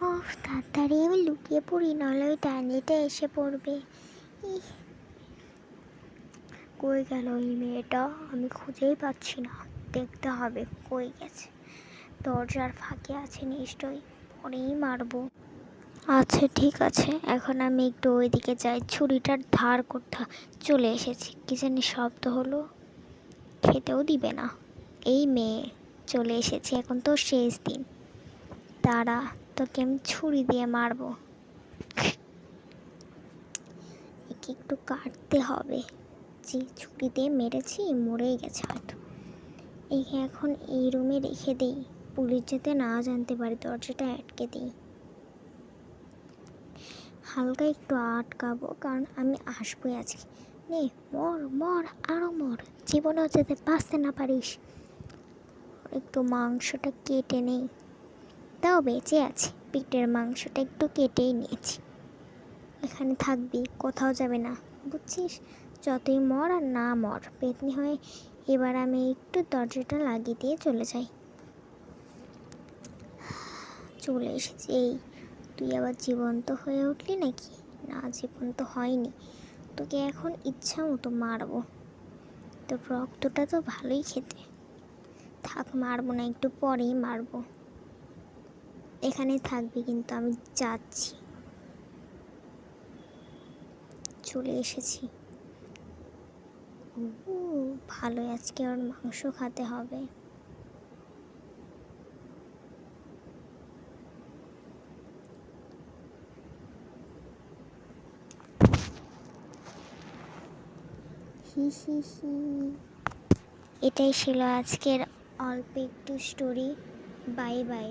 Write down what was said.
ওহ, তাড়াতাড়ি আমি লুকিয়ে পড়ি, নাহলে ওই ডাইনিটা এসে পড়বে। ইহ, কই গেল ওই মেয়েটা? আমি খুঁজেই পাচ্ছি না। দেখতে হবে কই গেছে। দরজার ফাঁকে আছে নিশ্চয়ই, পরেই মারবো। আচ্ছা ঠিক আছে, এখন আমি একটু ওইদিকে যাই, ছুরিটার ধার করতে। চলে এসেছি। কি জানি শব্দ হলো, খেতেও দিবে না এই মেয়ে। চলে এসেছি, এখন তো শেষ দিন। তারা তোকে আমি ছুরি দিয়ে মারবো। একে একটু কাটতে হবে। যে ছুরি দিয়ে মেরেছি মরেই গেছে হয়তো। একে এখন এই রুমে রেখে দিই, পুলিশ যাতে না জানতে পারে। দরজাটা আটকে দিই, হালকা একটু আটকাবো, কারণ আমি আসবোই আজকে। নে মর মর, আরও মর, জীবনেও যাতে বাঁচতে না পারিস। একটু মাংসটা কেটে নেই, তাও বেঁচে আছে। পিঠের মাংসটা একটু কেটেই নিয়েছি। এখানে থাকবি, কোথাও যাবে না, বুঝছিস? যতই মর আর না মর, পেতনি হয়ে। এবার আমি একটু দরজাটা লাগিয়ে দিয়ে চলে যাই। চলে এসেছি। এই তুই আবার জীবন্ত হয়ে উঠলি নাকি? না, জীবন্ত হয়নি। তোকে এখন ইচ্ছা মতো মারবো। তোর রক্তটা তো ভালোই খেতে। থাক, মারবো না, একটু পরেই মারবো। এখানে থাকবি কিন্তু, আমি যাচ্ছি। চলে এসেছি। ভালোই, আজকে আর মাংস খেতে হবে। হি হি হি। এটাই ছিল আজকের অল্প একটু স্টোরি। Bye bye.